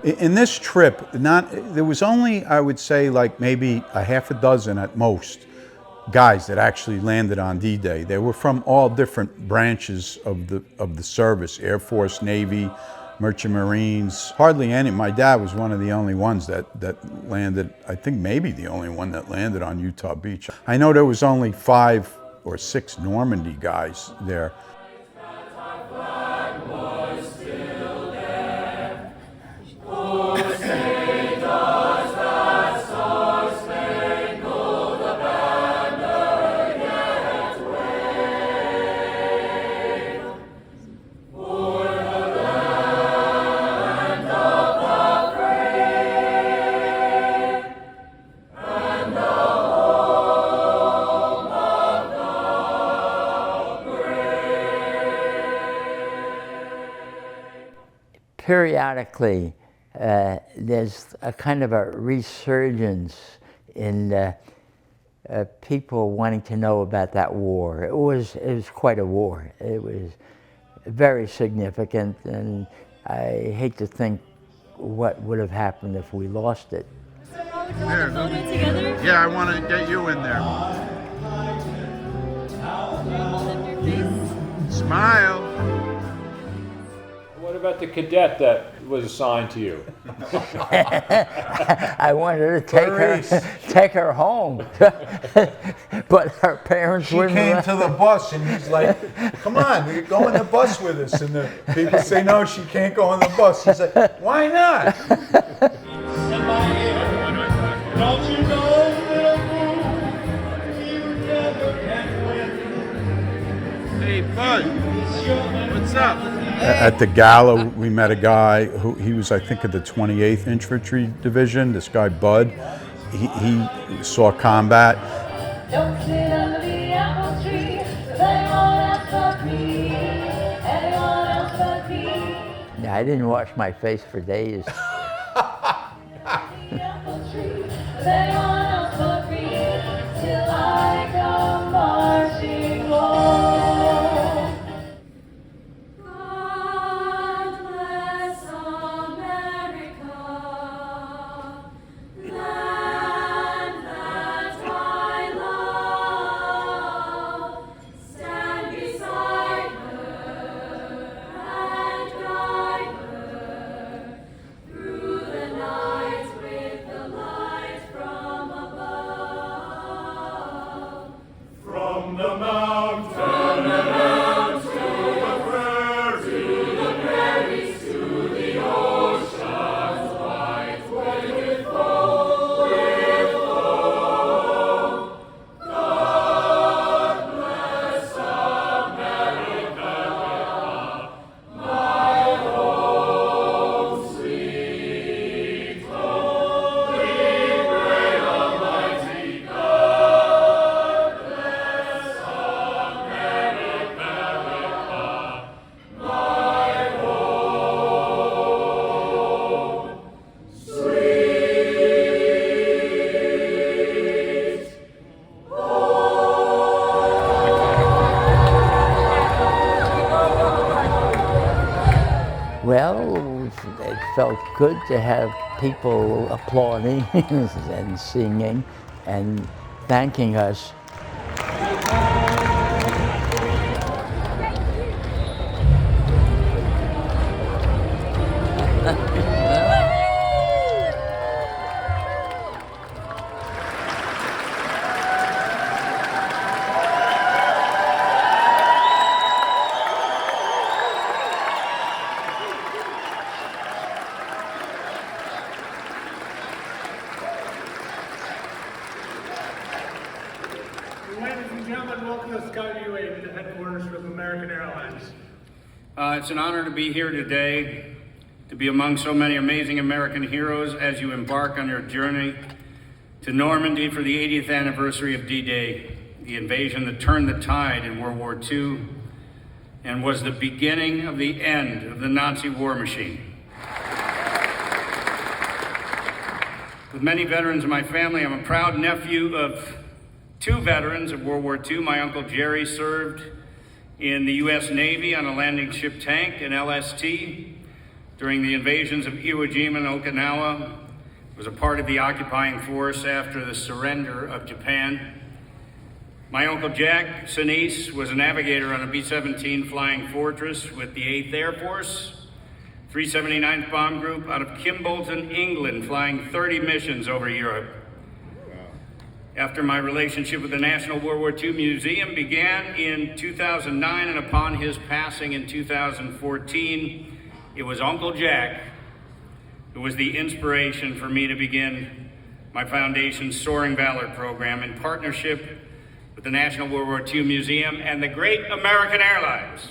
In this trip, there was only, I would say, like maybe a half a dozen at most guys that actually landed on D-Day. They were from all different branches of the service: Air Force, Navy, Merchant Marines. Hardly any. My dad was one of the only ones that landed. I think maybe the only one that landed on Utah Beach. I know there was only 5 or 6 Normandy guys there. Periodically, there's a kind of a resurgence in people wanting to know about that war. It was quite a war. It was very significant, and I hate to think what would have happened if we lost it. There, together? Yeah, I want to get you in there. Smile. What about the cadet that was assigned to you? I wanted to take her home, but her parents wouldn't. She came to the bus, and he's like, "Come on, you go in the bus with us." And the people say, "No, she can't go on the bus." He's like, "Why not?" Don't you know, you never can win? Hey, Bud, what's up? At the gala, we met a guy who he was, I think, of the 28th Infantry Division. This guy, Bud, he saw combat. Don't sit under the apple tree, anyone else but me, anyone else but me. Yeah, I didn't wash my face for days. Well, it felt good to have people applauding and singing and thanking us. Ladies and gentlemen, welcome to WWII, the headquarters of American Airlines. It's an honor to be here today, to be among so many amazing American heroes as you embark on your journey to Normandy for the 80th anniversary of D-Day, the invasion that turned the tide in World War II and was the beginning of the end of the Nazi war machine. With many veterans in my family, I'm a proud nephew of 2 veterans of World War II. My Uncle Jerry served in the U.S. Navy on a landing ship tank, an LST, during the invasions of Iwo Jima and Okinawa, was a part of the occupying force after the surrender of Japan. My Uncle Jack Sinise was a navigator on a B-17 Flying Fortress with the 8th Air Force, 379th Bomb Group out of Kimbolton, England, flying 30 missions over Europe. After my relationship with the National World War II Museum began in 2009, and upon his passing in 2014, it was Uncle Jack who was the inspiration for me to begin my foundation's Soaring Valor program in partnership with the National World War II Museum and the great American Airlines.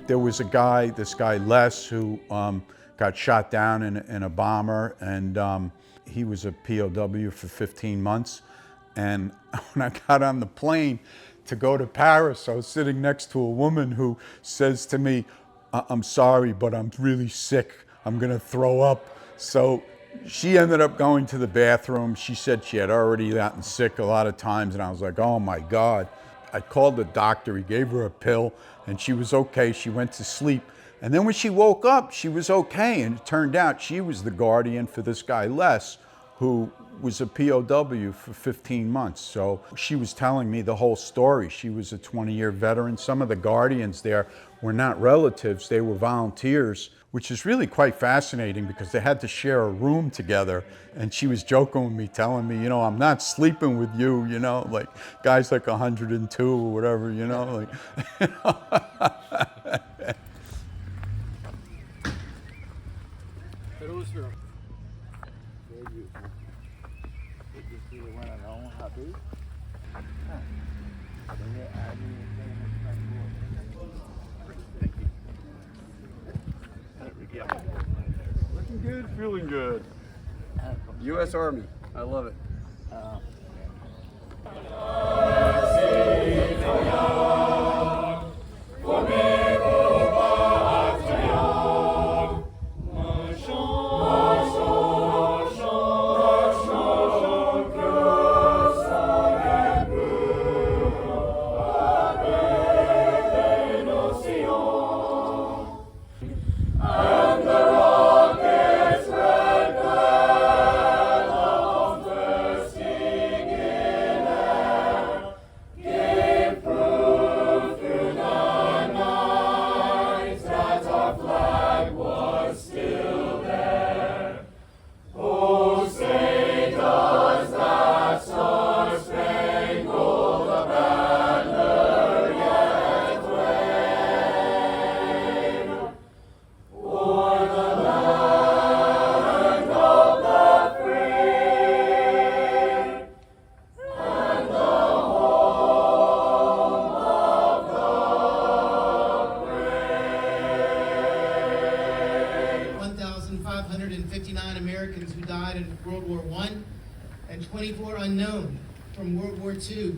There was a guy, this guy Les, who got shot down in a bomber, and he was a POW for 15 months. And when I got on the plane to go to Paris, I was sitting next to a woman who says to me, "I'm sorry, but I'm really sick. I'm gonna throw up." So she ended up going to the bathroom. She said she had already gotten sick a lot of times, and I was like, oh my God. I called the doctor, he gave her a pill, and she was okay. She went to sleep. And then when she woke up, she was okay. And it turned out she was the guardian for this guy, Les, who was a POW for 15 months. So she was telling me the whole story. She was a 20-year veteran. Some of the guardians there were not relatives, they were volunteers, which is really quite fascinating because they had to share a room together. And she was joking with me, telling me, you know, I'm not sleeping with you, you know, like guys like 102 or whatever, you know, like. Looking good, feeling good. U.S. Army, I love it. Americans who died in World War I and 24 unknown from World War II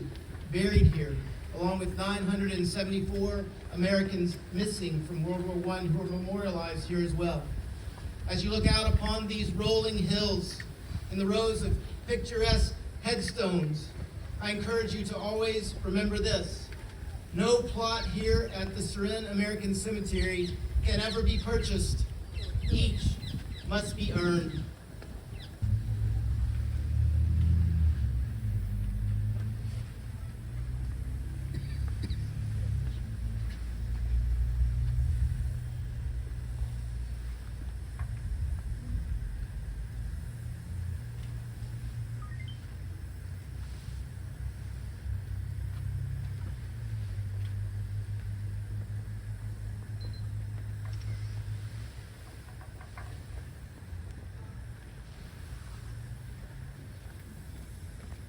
buried here, along with 974 Americans missing from World War I who are memorialized here as well. As you look out upon these rolling hills and the rows of picturesque headstones, I encourage you to always remember this. No plot here at the Suresnes American Cemetery can ever be purchased. Each must be earned.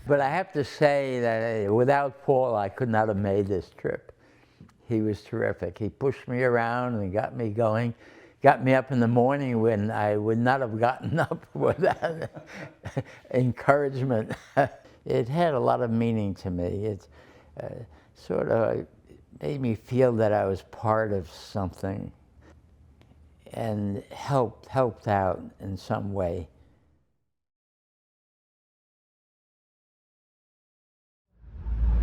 But I have to say that without Paul, I could not have made this trip. He was terrific. He pushed me around and got me going, got me up in the morning when I would not have gotten up without encouragement. It had a lot of meaning to me. It sort of made me feel that I was part of something and helped out in some way.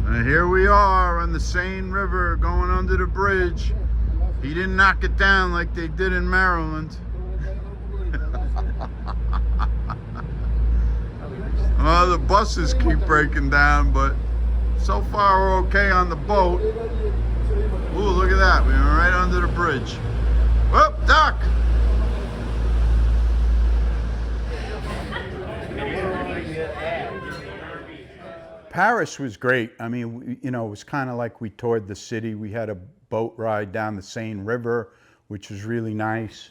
And here we are on the Seine River going under the bridge. He didn't knock it down like they did in Maryland. Well, the buses keep breaking down, but so far we're okay on the boat. Ooh, look at that. We went right under the bridge. Whoop, duck! Paris was great. I mean, you know, it was kind of like we toured the city. We had a boat ride down the Seine River, which was really nice.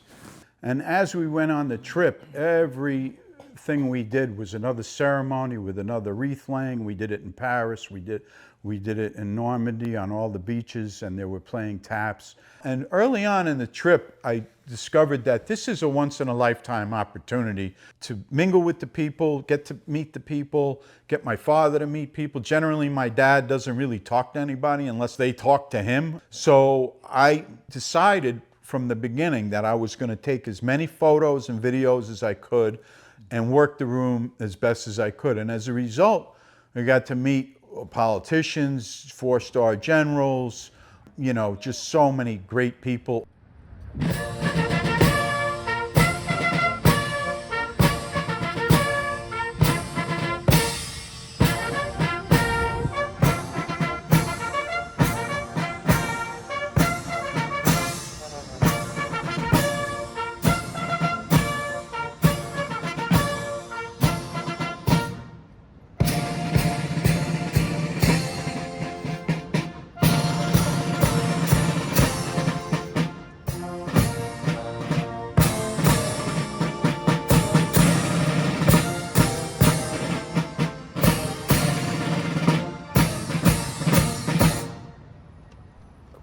And as we went on the trip, everything we did was another ceremony with another wreath laying. We did it in Paris. We did it in Normandy on all the beaches, and they were playing taps. And early on in the trip, I discovered that this is a once-in-a-lifetime opportunity to mingle with the people, get to meet the people, get my father to meet people. Generally, my dad doesn't really talk to anybody unless they talk to him. So I decided from the beginning that I was going to take as many photos and videos as I could and work the room as best as I could. And as a result, I got to meet politicians, four-star generals, you know, just so many great people.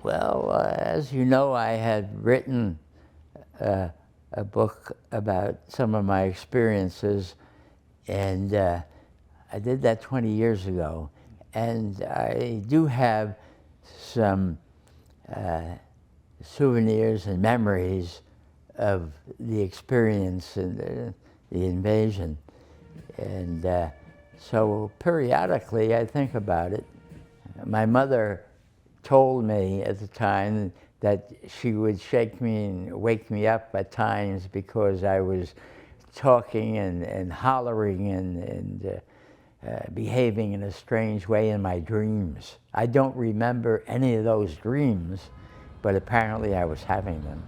Well, as you know, I had written a book about some of my experiences, and I did that 20 years ago. And I do have some souvenirs and memories of the experience and the invasion. And so periodically I think about it. My mother told me at the time that she would shake me and wake me up at times because I was talking and hollering and behaving in a strange way in my dreams. I don't remember any of those dreams, but apparently I was having them.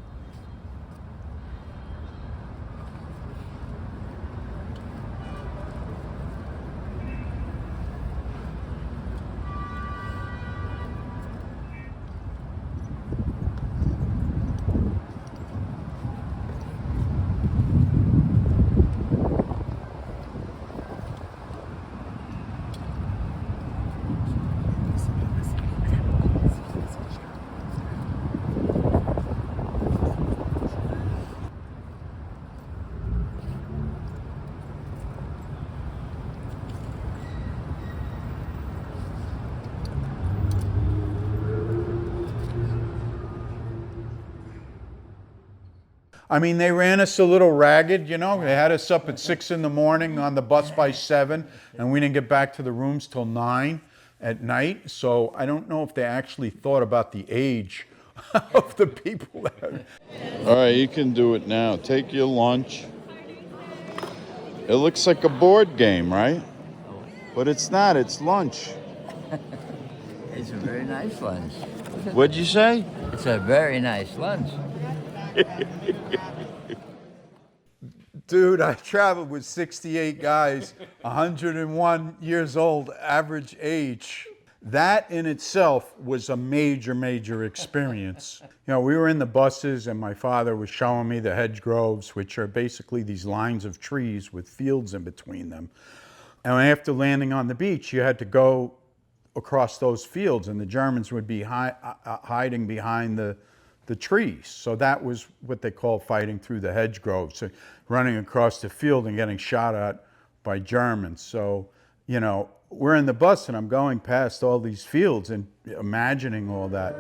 I mean, they ran us a little ragged, you know. They had us up at 6 in the morning on the bus by 7, and we didn't get back to the rooms till 9 at night. So I don't know if they actually thought about the age of the people there. All right, you can do it now. Take your lunch. It looks like a board game, right? But it's not, it's lunch. It's a very nice lunch. What'd you say? It's a very nice lunch. Dude, I traveled with 68 guys, 101 years old, average age. That in itself was a major, major experience. You know, we were in the buses and my father was showing me the hedge groves, which are basically these lines of trees with fields in between them. And after landing on the beach, you had to go across those fields, and the Germans would be hiding behind the trees. So that was what they call fighting through the hedge groves, so running across the field and getting shot at by Germans. So, you know, we're in the bus and I'm going past all these fields and imagining all that.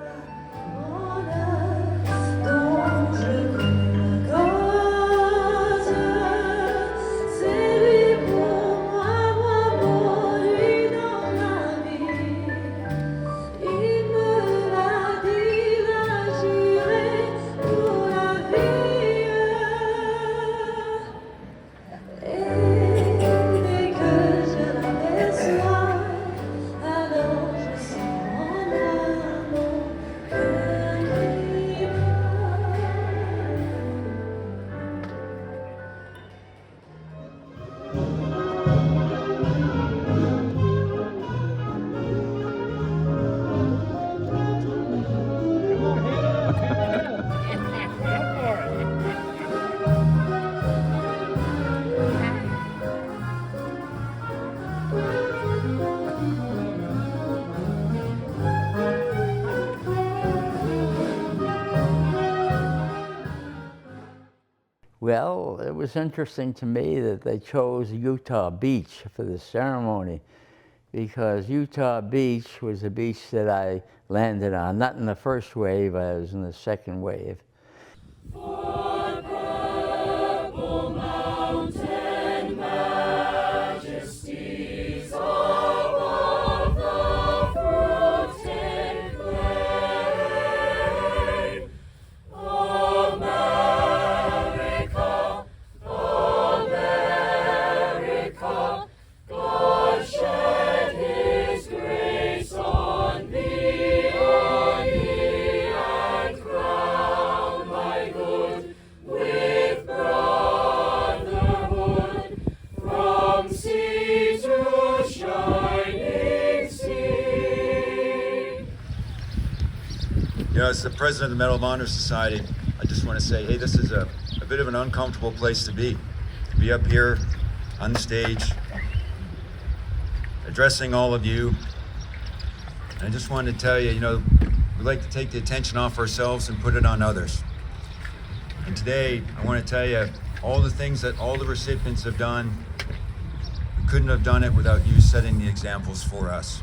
Well, it was interesting to me that they chose Utah Beach for the ceremony, because Utah Beach was a beach that I landed on, not in the first wave, I was in the second wave. You know, as the president of the Medal of Honor Society, I just want to say, hey, this is a bit of an uncomfortable place to be up here on the stage, addressing all of you. And I just wanted to tell you, you know, we like to take the attention off ourselves and put it on others. And today, I want to tell you all the things that all the recipients have done. We couldn't have done it without you setting the examples for us.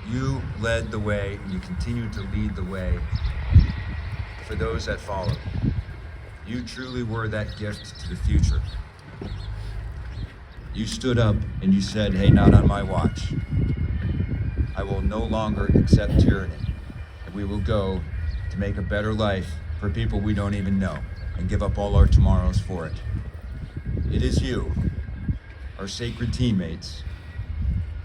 You led the way, and you continue to lead the way for those that follow. You truly were that gift to the future. You stood up and you said, hey, not on my watch. I will no longer accept tyranny, and we will go to make a better life for people we don't even know and give up all our tomorrows for it. It is you, our sacred teammates,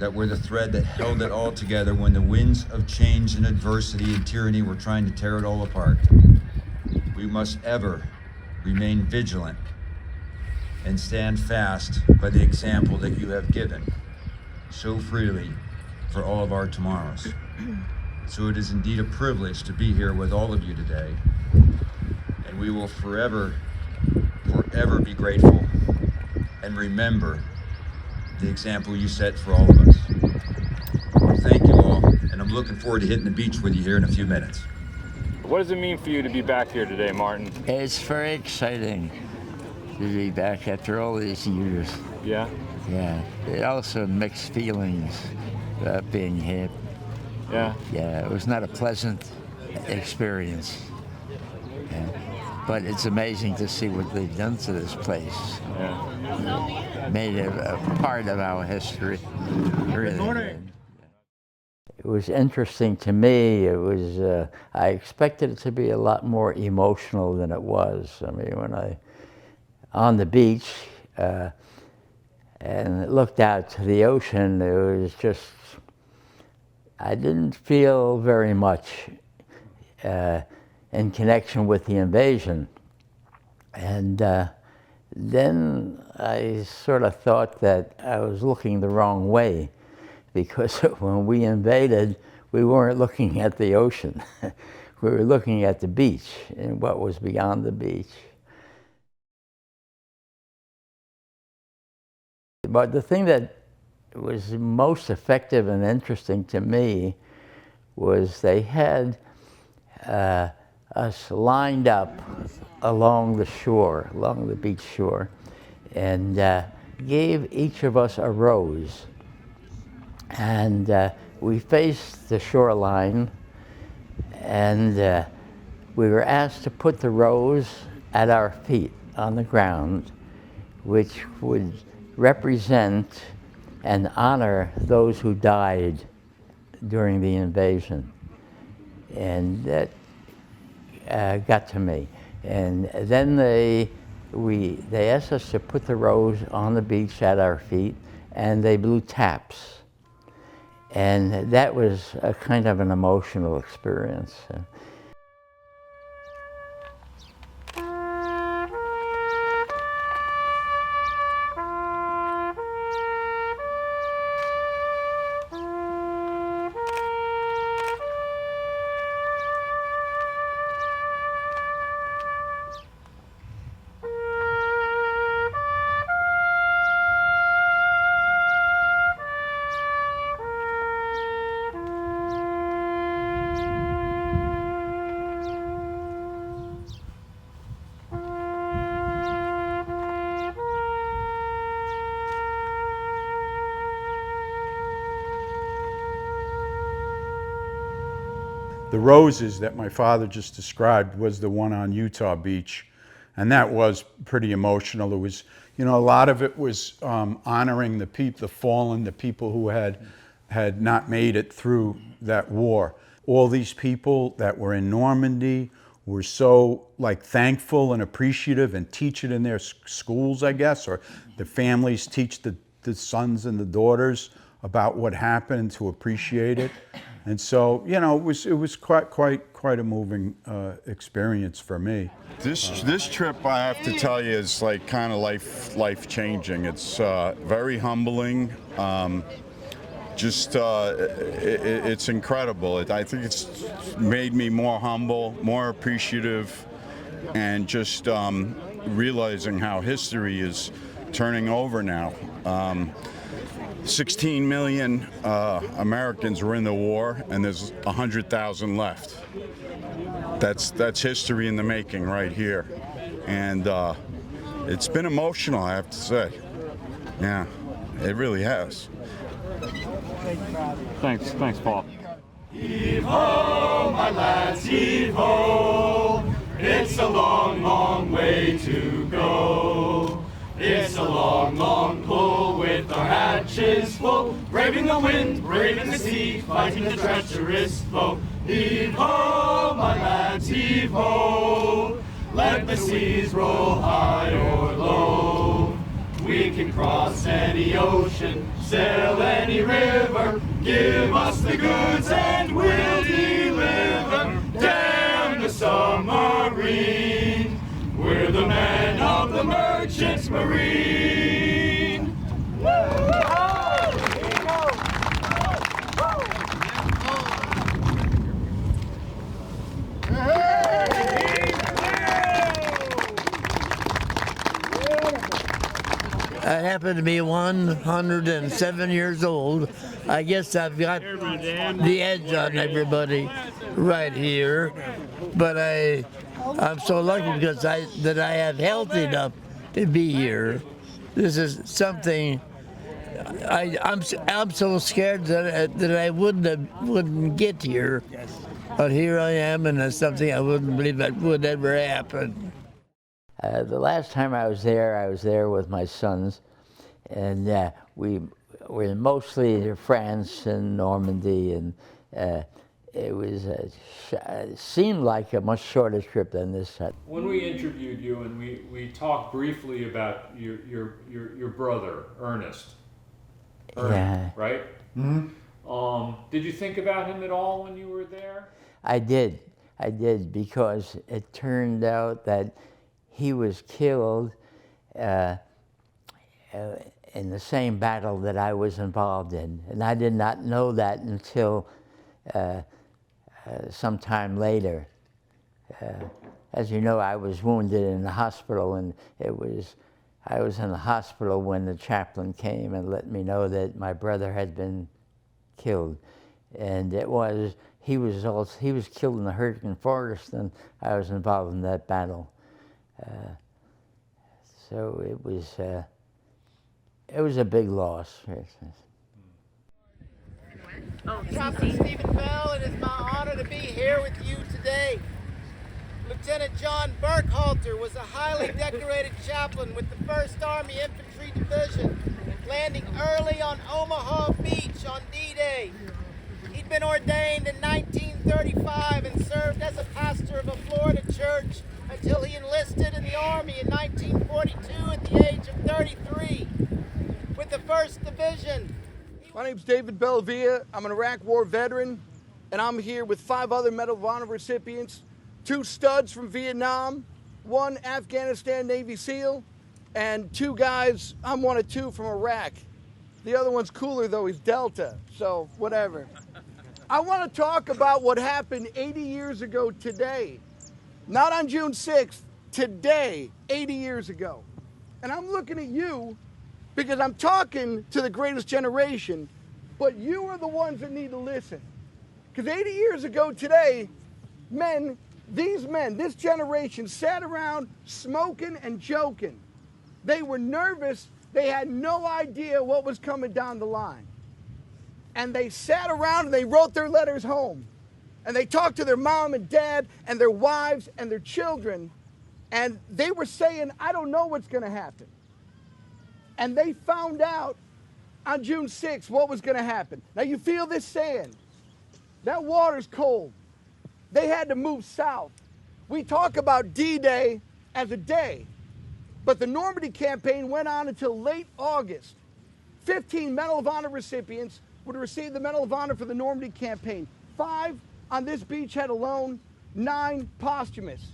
that were the thread that held it all together when the winds of change and adversity and tyranny were trying to tear it all apart. We must ever remain vigilant and stand fast by the example that you have given so freely for all of our tomorrows. So it is indeed a privilege to be here with all of you today, and we will forever be grateful and remember the example you set for all of us. Thank you all, and I'm looking forward to hitting the beach with you here in a few minutes. What does it mean for you to be back here today, Martin? It's very exciting to be back after all these years. Yeah? Yeah. It also mixed feelings about being here. Yeah? Yeah, it was not a pleasant experience. Yeah. But it's amazing to see what they've done to this place. Yeah. Made it a part of our history. Really. Good morning. It was interesting to me. It was, I expected it to be a lot more emotional than it was. I mean, when on the beach and looked out to the ocean, it was just, I didn't feel very much in connection with the invasion. And then I sort of thought that I was looking the wrong way, because when we invaded, we weren't looking at the ocean. We were looking at the beach and what was beyond the beach. But the thing that was most effective and interesting to me was they had us lined up along the shore, along the beach shore, and gave each of us a rose. And we faced the shoreline, and we were asked to put the rose at our feet on the ground, which would represent and honor those who died during the invasion. And that got to me. And then they asked us to put the rose on the beach at our feet, and they blew taps. And that was a kind of an emotional experience. The roses that my father just described was the one on Utah Beach, and that was pretty emotional. It was, you know, a lot of it was honoring the fallen, the people who had not made it through that war. All these people that were in Normandy were so thankful and appreciative, and teach it in their schools, I guess, or the families teach the sons and the daughters about what happened and to appreciate it. And so, you know, it was quite a moving experience for me. This trip, I have to tell you, is kind of life changing. It's very humbling. It's incredible. I think it's made me more humble, more appreciative, and just realizing how history is turning over now. 16 million Americans were in the war, and there's 100,000 left. That's history in the making right here, and it's been emotional, I have to say. Yeah, it really has. Thanks, Paul. Heave ho, my lads, heave ho! It's a long, long way to go. It's a long, long pull with our hatches full, braving the wind, braving the sea, fighting the treacherous foe. Heave ho, my lads, heave ho! Let the seas roll high or low. We can cross any ocean, sail any river, give us the goods and we'll deliver. Damn the submarine! We're the men of the merchant marine. I happen to be 107 years old. I guess I've got the edge on everybody right here, but I'm so lucky because that I have health enough to be here. This is something I'm so scared that I wouldn't get here, but here I am, and it's something I wouldn't believe that would ever happen. The last time I was there with my sons, and we were mostly France and Normandy, and it seemed like a much shorter trip than this. When we interviewed you and we talked briefly about your brother, Ernie, yeah. Right? Mm-hmm. Did you think about him at all when you were there? I did, because it turned out that he was killed in the same battle that I was involved in, and I did not know that until some time later. As you know, I was wounded in the hospital, and it was I was in the hospital when the chaplain came and let me know that my brother had been killed. And he was killed in the Hürtgen Forest, and I was involved in that battle. So it was a big loss. Chaplain Stephen Bell, it is my honor to be here with you today. Lieutenant John Burkhalter was a highly decorated chaplain with the 1st Army Infantry Division, landing early on Omaha Beach on D-Day. He'd been ordained in 1935 and served as a pastor of a Florida church until he enlisted in the Army in 1942 at the age of 33 with the 1st Division. My name's David Bellavia. I'm an Iraq War veteran, and I'm here with 5 other Medal of Honor recipients, 2 studs from Vietnam, 1 Afghanistan Navy SEAL, and 2 guys, I'm 1 of 2 from Iraq. The other one's cooler though, he's Delta, so whatever. I want to talk about what happened 80 years ago today. Not on June 6th, today, 80 years ago. And I'm looking at you because I'm talking to the greatest generation, but you are the ones that need to listen. Because 80 years ago today, this generation sat around smoking and joking. They were nervous. They had no idea what was coming down the line. And they sat around and they wrote their letters home. And they talked to their mom and dad and their wives and their children. And they were saying, I don't know what's going to happen. And they found out on June 6th what was going to happen. Now you feel this sand. That water's cold. They had to move south. We talk about D-Day as a day, but the Normandy campaign went on until late August. 15 Medal of Honor recipients would receive the Medal of Honor for the Normandy campaign. 5 on this beachhead alone, 9 posthumous.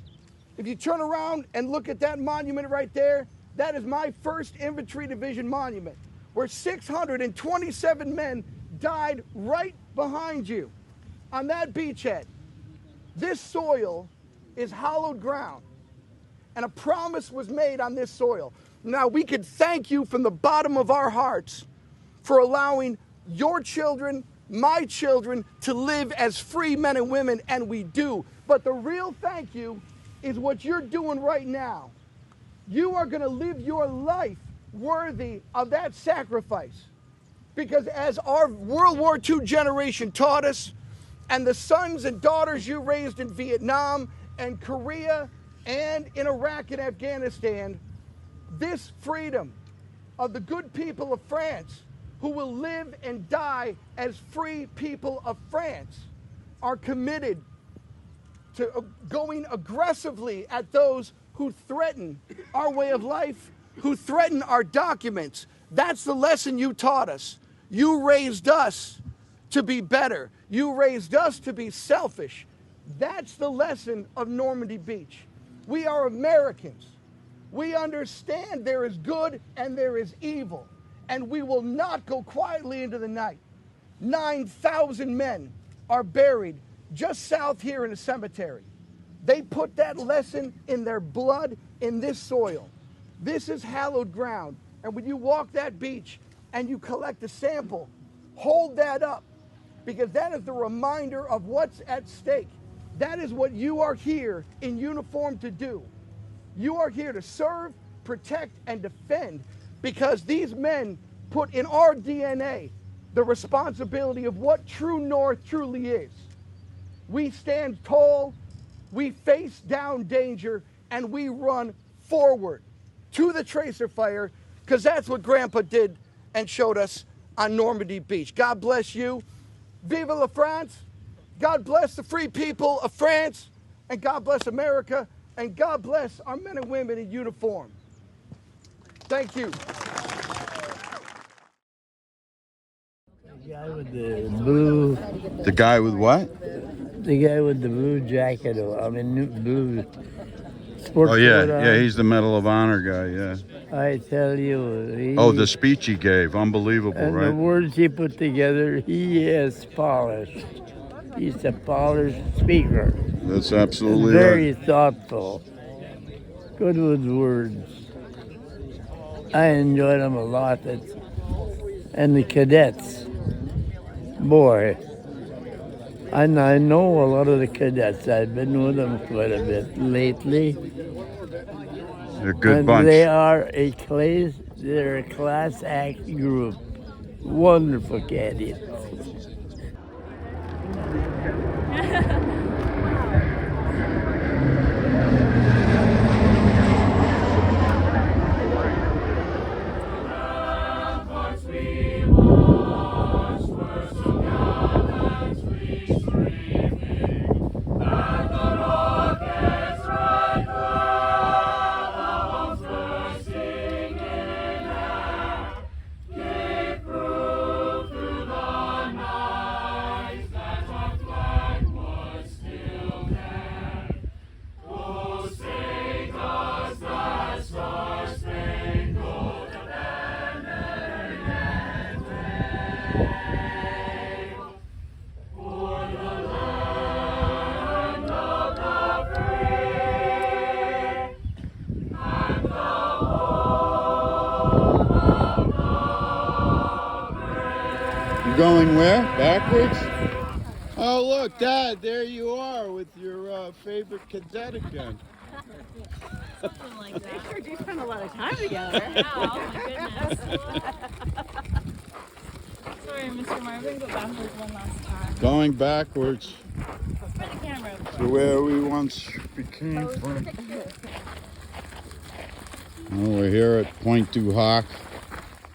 If you turn around and look at that monument right there, that is my 1st Infantry Division monument, where 627 men died right behind you on that beachhead. This soil is hallowed ground, and a promise was made on this soil. Now, we could thank you from the bottom of our hearts for allowing your children, my children, to live as free men and women, and we do. But the real thank you is what you're doing right now. You are going to live your life worthy of that sacrifice. Because as our World War II generation taught us, and the sons and daughters you raised in Vietnam and Korea and in Iraq and Afghanistan, this freedom of the good people of France, who will live and die as free people of France, are committed to going aggressively at those who threaten our way of life, who threaten our documents. That's the lesson you taught us. You raised us to be better. You raised us to be selfish. That's the lesson of Normandy Beach. We are Americans. We understand there is good and there is evil, and we will not go quietly into the night. 9,000 men are buried just south here in a cemetery. They put that lesson in their blood in this soil. This is hallowed ground. And when you walk that beach and you collect a sample, hold that up, because that is the reminder of what's at stake. That is what you are here in uniform to do. You are here to serve, protect, and defend, because these men put in our DNA the responsibility of what true North truly is. We stand tall, we face down danger, and we run forward to the tracer fire, because that's what Grandpa did and showed us on Normandy Beach. God bless you. Vive la France. God bless the free people of France, and God bless America, and God bless our men and women in uniform. Thank you. The guy with the blue. The guy with what? The guy with the blue jacket, blue sports Oh yeah, coat on. yeah, he's the Medal of Honor guy, yeah. I tell you. Oh, the speech he gave, unbelievable, and right? the words he put together, he is polished. He's a polished speaker. That's absolutely Very right. thoughtful. Good with words. I enjoyed them a lot. And the cadets, boy, and I know a lot of the cadets. I've been with them quite a bit lately. They're a good And bunch. they're a class act group. Wonderful cadets. Going where? Backwards? Oh, look, Dad, there you are with your favorite cadet again. Something like that. They sure do spend a lot of time together. Oh my goodness. Sorry, Mr. Marvin, go backwards one last time. Going backwards For the camera. to where we once became from. Oh, we're here at Point du Hoc.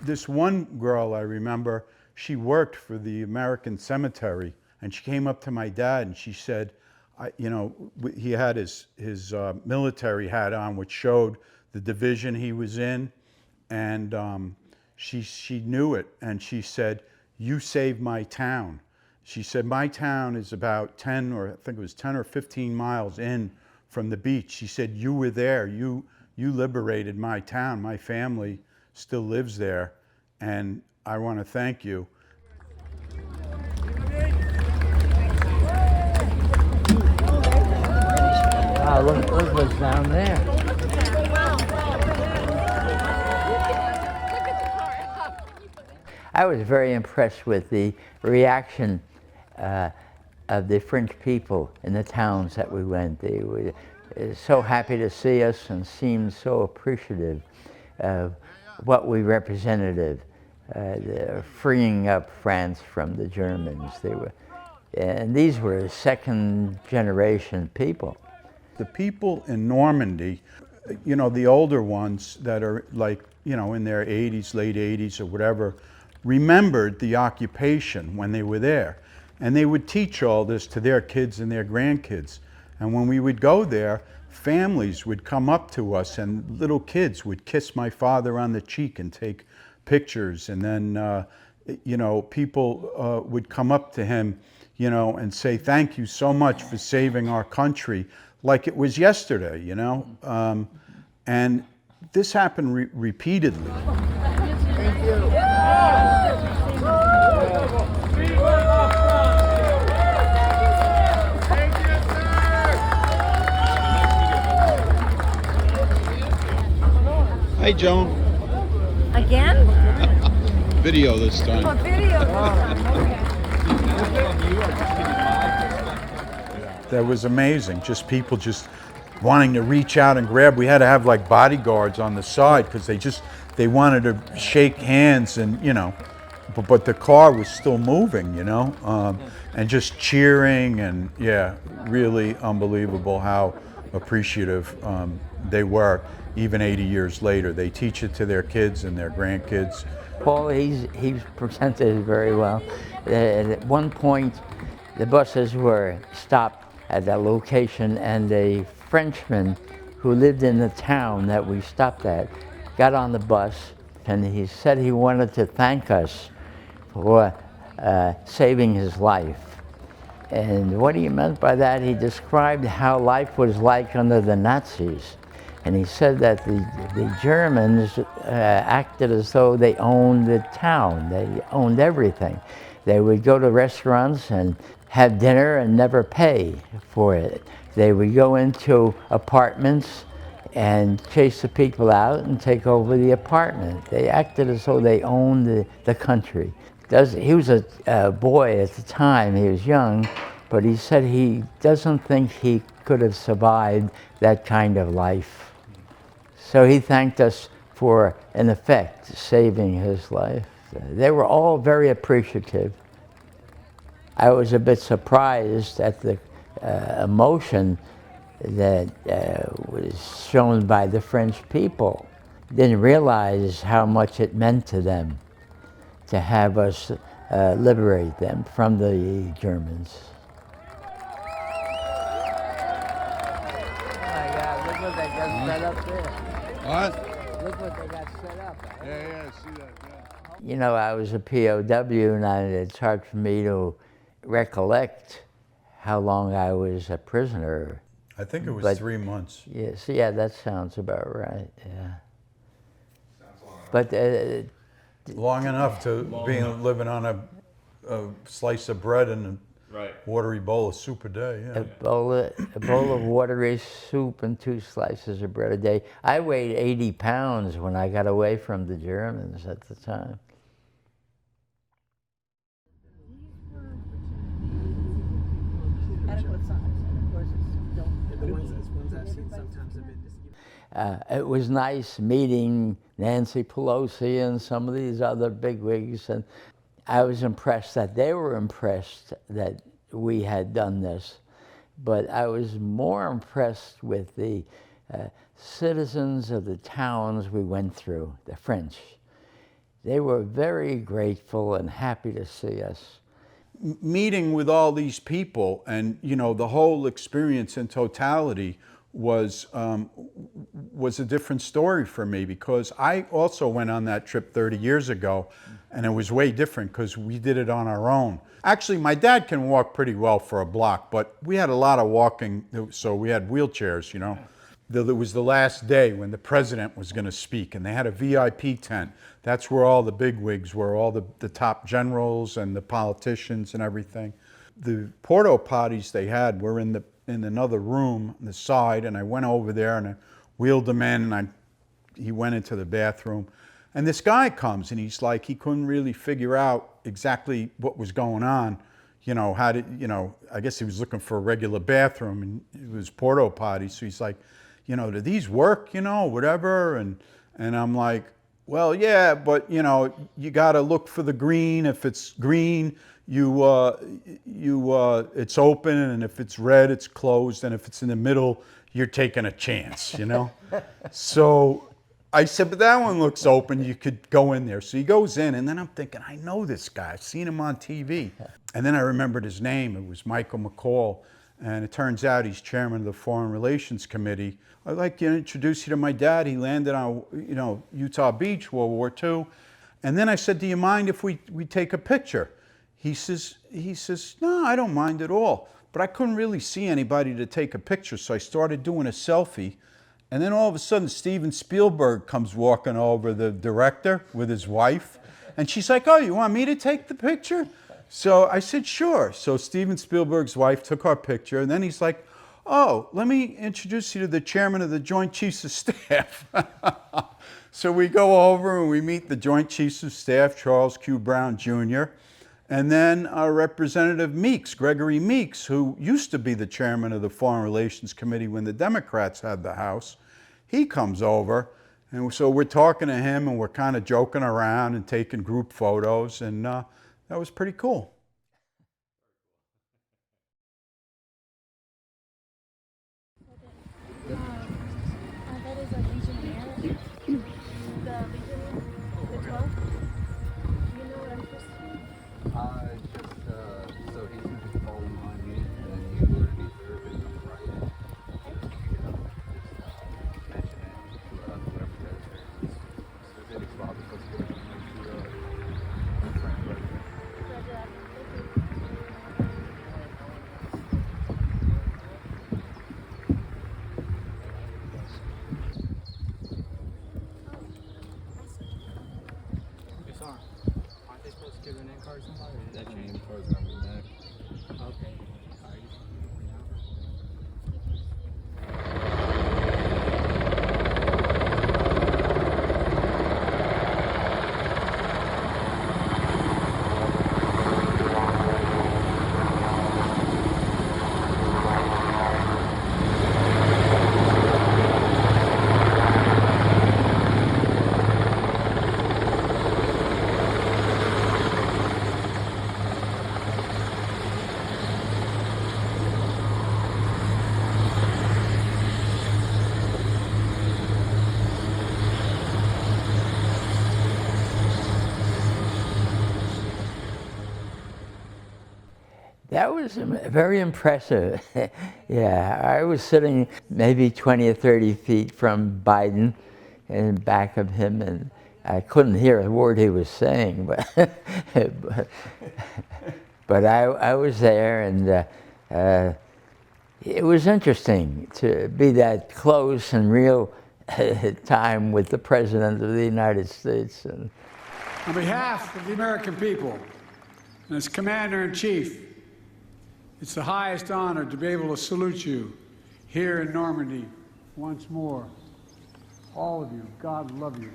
This one girl I remember, she worked for the American Cemetery, and she came up to my dad and she said, he had his military hat on, which showed the division he was in, and she knew it, and she said, "You saved my town." She said, "My town is about 10 or 15 miles in from the beach." She said, "You were there. You liberated my town. My family still lives there, and I want to thank you." Wow, look what's down there. I was very impressed with the reaction of the French people in the towns that we went. They were so happy to see us and seemed so appreciative of what we represented, freeing up France from the Germans. And these were second generation people. The people in Normandy, the older ones that are like, in their 80s, late 80s or whatever, remembered the occupation when they were there. And they would teach all this to their kids and their grandkids. And when we would go there, families would come up to us and little kids would kiss my father on the cheek and take pictures. And then, people would come up to him, and say, "Thank you so much for saving our country," like it was yesterday, and this happened repeatedly. Thank you. Hey, Joan. Again? Video this time. Oh, video. That was amazing. Just people just wanting to reach out and grab. We had to have like bodyguards on the side because they wanted to shake hands and but the car was still moving, and just cheering, and yeah, really unbelievable how appreciative they were. Even 80 years later, they teach it to their kids and their grandkids. Paul, he's presented it very well. At one point, the buses were stopped at that location, and a Frenchman who lived in the town that we stopped at got on the bus, and he said he wanted to thank us for saving his life. And what he meant by that, he described how life was like under the Nazis. And he said that the Germans acted as though they owned the town. They owned everything. They would go to restaurants and have dinner and never pay for it. They would go into apartments and chase the people out and take over the apartment. They acted as though they owned the country. He was a boy at the time, he was young, but he said he doesn't think he could have survived that kind of life. So he thanked us for, in effect, saving his life. They were all very appreciative. I was a bit surprised at the emotion that was shown by the French people. Didn't realize how much it meant to them to have us liberate them from the Germans. Look what they got set up there. What? Look what they got set up. Yeah, I see that, yeah. You know, I was a POW, and it's hard for me to recollect how long I was a prisoner. I think it was 3 months. Yes, yeah, that sounds about right, yeah. But long enough to living on a slice of bread and a watery bowl of soup a day. Yeah. A bowl of watery soup and 2 slices of bread a day. I weighed 80 pounds when I got away from the Germans at the time. It was nice meeting Nancy Pelosi and some of these other bigwigs, and I was impressed that they were impressed that we had done this. But I was more impressed with the citizens of the towns we went through, the French. They were very grateful and happy to see us. Meeting with all these people and, you know, the whole experience in totality was a different story for me, because I also went on that trip 30 years ago, and it was way different because we did it on our own. Actually, my dad can walk pretty well for a block, but we had a lot of walking, so we had wheelchairs, you know. It was the last day when the president was going to speak, and they had a VIP tent. That's where all the bigwigs were, all the top generals and the politicians and everything. The porta potties they had were in another room on the side, and I went over there and I wheeled him in, and he went into the bathroom. And this guy comes, and he's like, he couldn't really figure out exactly what was going on. You know, I guess he was looking for a regular bathroom, and it was porta potty. So he's like, you know, do these work, you know, whatever? And I'm like, well, yeah, but, you know, you got to look for the green. If it's green, it's open, and if it's red, it's closed, and if it's in the middle, you're taking a chance, you know? So I said, but that one looks open, you could go in there. So he goes in, and then I'm thinking, I know this guy, I've seen him on TV. And then I remembered his name, it was Michael McCall, and it turns out he's chairman of the Foreign Relations Committee. I'd like to introduce you to my dad. He landed on, you know, Utah Beach, World War II. And then I said, do you mind if we take a picture? He says, no, I don't mind at all. But I couldn't really see anybody to take a picture, so I started doing a selfie. And then all of a sudden, Steven Spielberg comes walking over, the director, with his wife. And she's like, oh, you want me to take the picture? So I said, sure. So Steven Spielberg's wife took our picture, and then he's like, oh, let me introduce you to the chairman of the Joint Chiefs of Staff. So we go over and we meet the Joint Chiefs of Staff, Charles Q. Brown Jr., and then our Representative Meeks, Gregory Meeks, who used to be the chairman of the Foreign Relations Committee when the Democrats had the House. He comes over, and so we're talking to him, and we're kind of joking around and taking group photos, and that was pretty cool. That is a Legionnaire. The Legion, the 12th. Do you know what I'm supposed to do? So he's going to be falling behind me, and then you will be there, but on the right. Mention it to whoever goes there. So if it's Bob, it's supposed to go to my friend right there. That was very impressive. Yeah, I was sitting maybe 20 or 30 feet from Biden in back of him, and I couldn't hear a word he was saying, but I was there, and it was interesting to be that close and real time with the President of the United States. And on behalf of the American people, and as Commander-in-Chief, it's the highest honor to be able to salute you here in Normandy once more. All of you, God love you.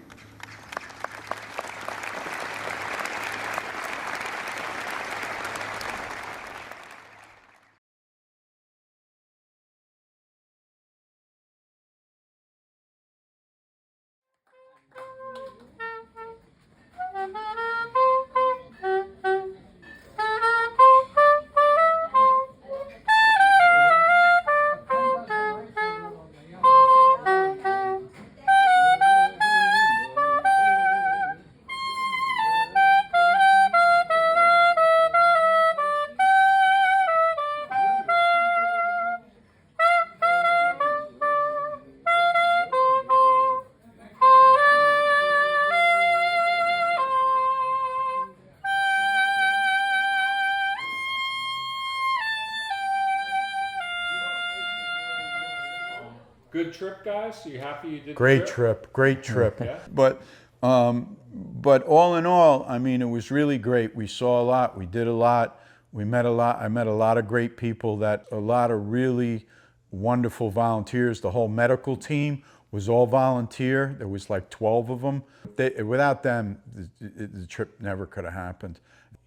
Good trip, guys? Are you happy you did Great the trip, great trip. Yeah. But all in all, I mean, it was really great. We saw a lot, we did a lot, we met a lot. I met a lot of great people, a lot of really wonderful volunteers. The whole medical team was all volunteer. There was like 12 of them. Without them, the trip never could have happened.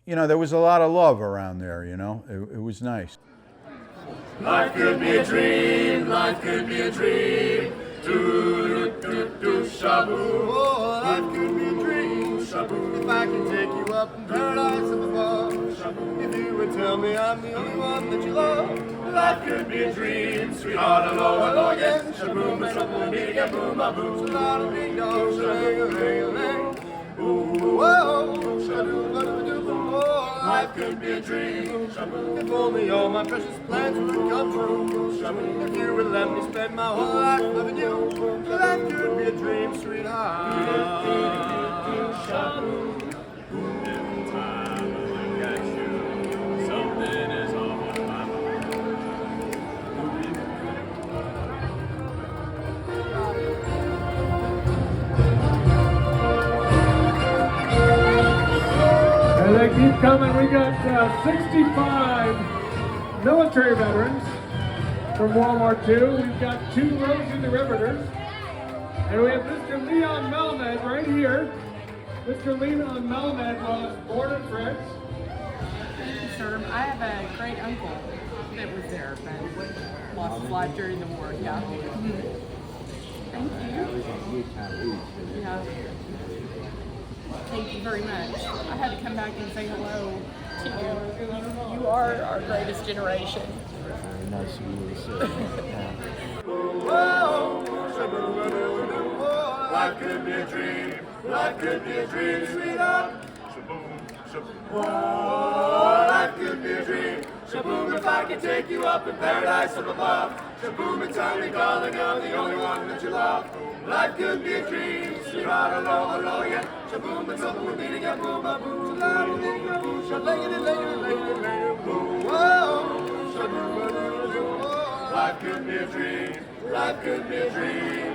You know, there was a lot of love around there, you know. It was nice. Life could be a dream, life could be a dream. Do shaboo. Oh, life could be a dream, shaboo. If I could take you up in paradise up above, shaboo. If you would tell me I'm the only one that you love, life could be a dream, sweetheart. Hello, hello again, shaboo, my trouble, me again, boom, my boom, shaboo, ding dong, shaboo, ooh, whoa, shaboo, life could be a dream, if only all my precious plans would come true. If you would let me spend my whole life loving you, life could be a dream, sweetheart. Every time I look at you, something is on my mind. And they keep coming. We got 65 military veterans from World War II. We've got 2 rows in the Riveters. And we have Mr. Leon Melmed right here. Mr. Leon Melmed lost border friends. Sir, I have a great uncle that was there, but lost his life during the war. Yeah. Thank you. Yeah. Thank you very much. I had to come back and say hello to you. You are our greatest generation. very nice of you to say. Life could be a dream. Life could be a dream, sweetheart. Shaboom, shaboom. Life could be a dream. Shaboom, if I could take you up in paradise up above. Shaboom, and tell me, darling, I'm the only one that you love. Life could be a dream, sweetheart. Hello, hello, yeah. Shaboom, and something we're meeting at boom, boom, boom. Shaboom, shaboom, whoa. Shaboom, life could be a dream. Life could be a dream.